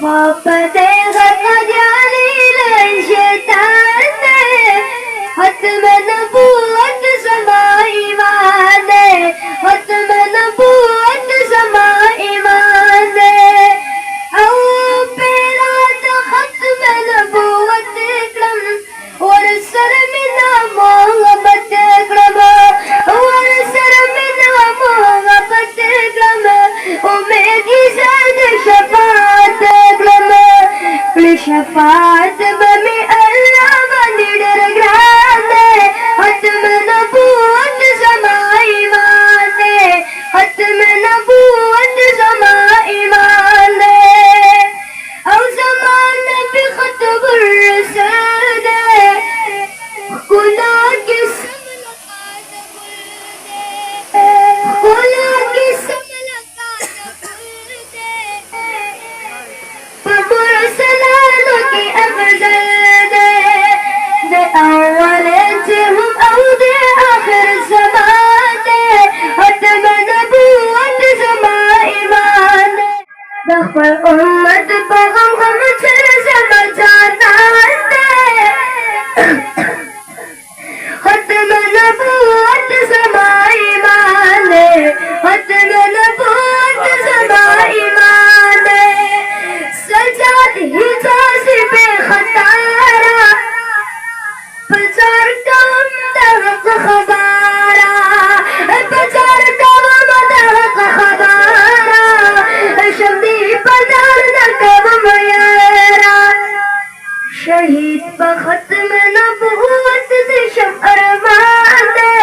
خافت قد يعليل الشيطان ختم نبوة سما ایمان ختم نبوة سما ایمان او پیرات ختم نبوت کلم ورسر منا محبت کلم ورسر منا محبت کلم امیدی زد شفاعت کلم شفاعت بمی اللہ باندې ډېر ګران دی ختم نبوت زما ایمان دی ختم نبوت زما ایمان دی او زما نبی ختم الرسول دی ښکلا کې سم لقا د ګل دی ښکلا کې سم لقا د ګل دی په مرسلانو کې افضل اول انتهم او دي اخر الزمان ختم نبوت زما ایمان دخل امت بغم غم چر زما جانان ختم نبوت زما ایمان ختم نبوت زما ایمان سجاد حجاز بے خطارا پچار کام دحق خبارا پچار کام دحق خبارا شمدی پدار نکم میارا شہید پا ختم نبوت دشم ارمان دے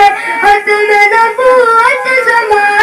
ختم نبوت زمان